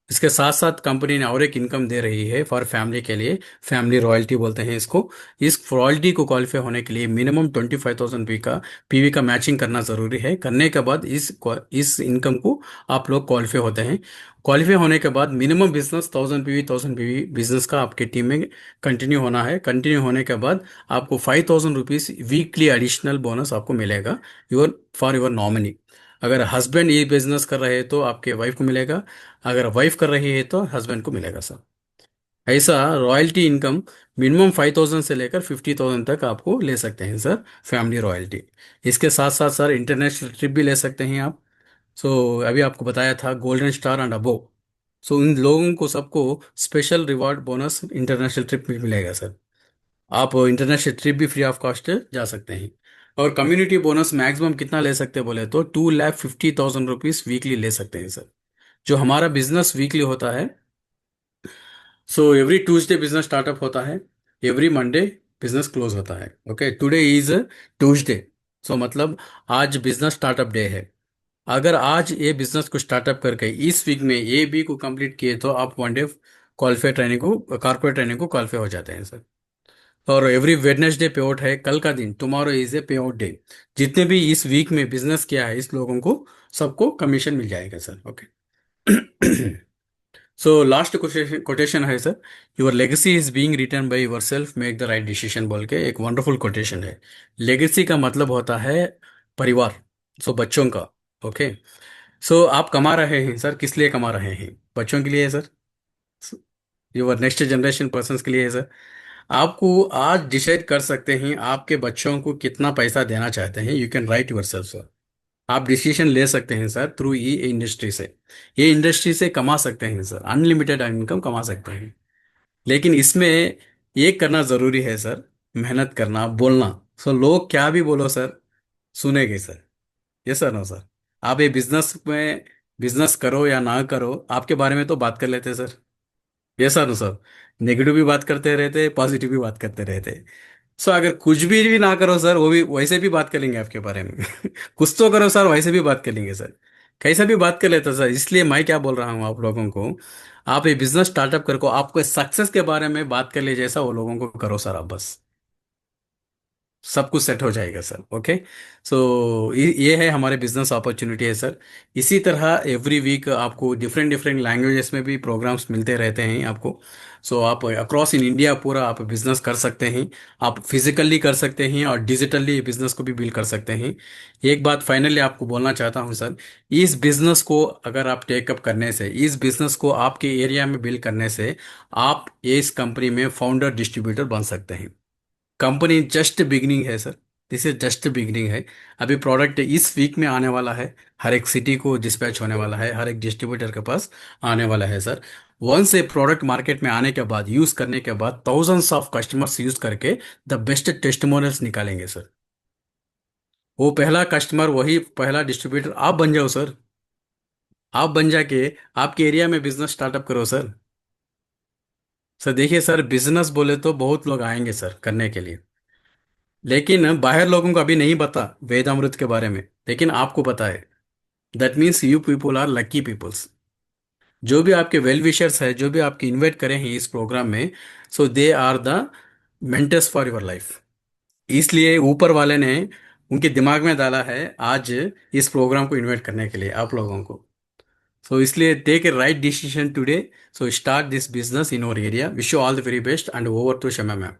इसके साथ साथ कंपनी ने और एक इनकम दे रही है फॉर फैमिली के लिए, फैमिली रॉयल्टी बोलते हैं इसको। इस रॉयल्टी को क्वालिफाई होने के लिए मिनिमम 25,000 पीवी का मैचिंग करना जरूरी है। करने के बाद इस इनकम को आप लोग क्वालिफाई होते हैं। क्वालिफाई होने के बाद minimum business 1,000 PV, 1,000 PV business का आपके टीम में कंटिन्यू होना है। कंटिन्यू होने के बाद आपको 5,000 रुपीज वीकली एडिशनल बोनस आपको मिलेगा, योर फॉर योर नॉमिनी। अगर हस्बैंड ये बिजनेस कर रहे हैं तो आपके वाइफ को मिलेगा, अगर वाइफ कर रही है तो हस्बैंड को मिलेगा सर। ऐसा रॉयल्टी इनकम मिनिमम 5,000 से लेकर 50,000 तक आपको ले सकते हैं सर, फैमिली रॉयल्टी। इसके साथ साथ सर इंटरनेशनल ट्रिप भी ले सकते हैं आप। सो अभी आपको बताया था गोल्डन स्टार एंड अबो। सो इन लोगों को सबको special reward bonus international trip में मिलेगा सर। आप इंटरनेशनल ट्रिप भी फ्री ऑफ कॉस्ट जा सकते हैं। और कम्युनिटी बोनस मैक्सिमम कितना ले सकते हैं बोले तो 2,50,000 रुपीज वीकली ले सकते हैं सर। जो हमारा बिजनेस वीकली होता है, so every Tuesday business startup होता है, एवरी मंडे बिजनेस क्लोज होता है। ओके, टुडे इज ट्यूसडे, सो मतलब आज बिजनेस स्टार्टअप डे है। अगर आज ये बिजनेस को स्टार्टअप करके इस वीक में ए बी को कंप्लीट किए तो आप वन डे क्वालिफाई ट्रेनिंग को, कॉर्पोरेट ट्रेनिंग को क्वालिफाई हो जाते हैं सर। और एवरी वेडनेसडे पे आउट है, कल का दिन, टुमारो इज ए पे आउट डे। जितने भी इस वीक में बिजनेस किया है इस लोगों को सबको कमीशन मिल जाएगा sir. Okay. So last quotation है sir, your legacy is being return by yourself, make the right decision बोल के एक वंडरफुल कोटेशन है। लेगेसी का मतलब होता है परिवार, सो बच्चों का। ओके। सो आप कमा रहे हैं सर, किस लिए कमा रहे हैं? बच्चों के लिए है sir, your next generation person के लिए है सर। आपको आज डिसाइड कर सकते हैं आपके बच्चों को कितना पैसा देना चाहते हैं, you can write your self sir. आप डिसीजन ले सकते हैं सर थ्रू ये इंडस्ट्री से। ये इंडस्ट्री से कमा सकते हैं सर, अनलिमिटेड इनकम कमा सकते हैं। लेकिन इसमें ये करना जरूरी है सर, मेहनत करना, बोलना। सो लोग क्या भी बोलो सर, सुनेंगे सर। ये सर नो सर, आप ये बिजनेस में, बिजनेस करो या ना करो, आपके बारे में तो बात कर लेते सर। ये सर नो सर, नेगेटिव भी बात करते रहते, पॉजिटिव भी बात करते रहते। सो अगर कुछ भी ना करो सर, वो भी वैसे भी बात करेंगे आपके बारे में। कुछ तो करो सर, वैसे भी बात करेंगे सर। कैसा भी बात कर लेते सर। इसलिए मैं क्या बोल रहा हूँ आप लोगों को, आप ये बिजनेस स्टार्टअप करको, आपको सक्सेस के बारे में बात कर ले जैसा वो लोगों को करो सर आप बस, सब कुछ सेट हो जाएगा सर। ओके। सो ये है हमारे बिजनेस अपॉर्चुनिटी है सर। इसी तरह एवरी वीक आपको डिफरेंट डिफरेंट लैंग्वेजेस में भी प्रोग्राम्स मिलते रहते हैं आपको। सो आप अक्रॉस इन इंडिया पूरा आप बिजनेस कर सकते हैं। आप फिजिकली कर सकते हैं और डिजिटली बिजनेस को भी बिल्ड कर सकते हैं। एक बात फाइनली आपको बोलना चाहता हूँ सर, इस बिजनेस को अगर आप टेकअप करने से, इस बिजनेस को आपके एरिया में बिल्ड करने से, आप इस कंपनी में फाउंडर डिस्ट्रीब्यूटर बन सकते हैं। कंपनी जस्ट बिगिनिंग है sir. This is just beginning है। अभी प्रोडक्ट इस वीक में आने वाला है, हर एक सिटी को डिस्पैच होने वाला है, हर एक डिस्ट्रीब्यूटर के पास आने वाला है sir. Once a product market में आने के बाद, यूज करने के बाद, थाउजेंड्स ऑफ कस्टमर्स यूज करके द बेस्ट टेस्टिमोनियल्स निकालेंगे सर। वो पहला कस्टमर, वही पहला डिस्ट्रीब्यूटर आप बन जाओ सर। आप बन जाके आपके एरिया में बिजनेस स्टार्टअप करो सर। सर देखिए सर, बिजनेस बोले तो बहुत लोग आएंगे सर करने के लिए, लेकिन बाहर लोगों को अभी नहीं पता वेदामृत के बारे में, लेकिन आपको पता है। That means you people are lucky peoples. जो भी आपके वेल विशर्स है, जो भी आपके इन्वाइट करे हैं इस प्रोग्राम में, so they are the mentors for your life. इसलिए ऊपर वाले ने उनके दिमाग में डाला है आज इस प्रोग्राम को इन्वाइट करने के लिए आप लोगों को। सो इसलिए take a right decision today. So start this business in our area. Wish you all the very best and over to Shama ma'am.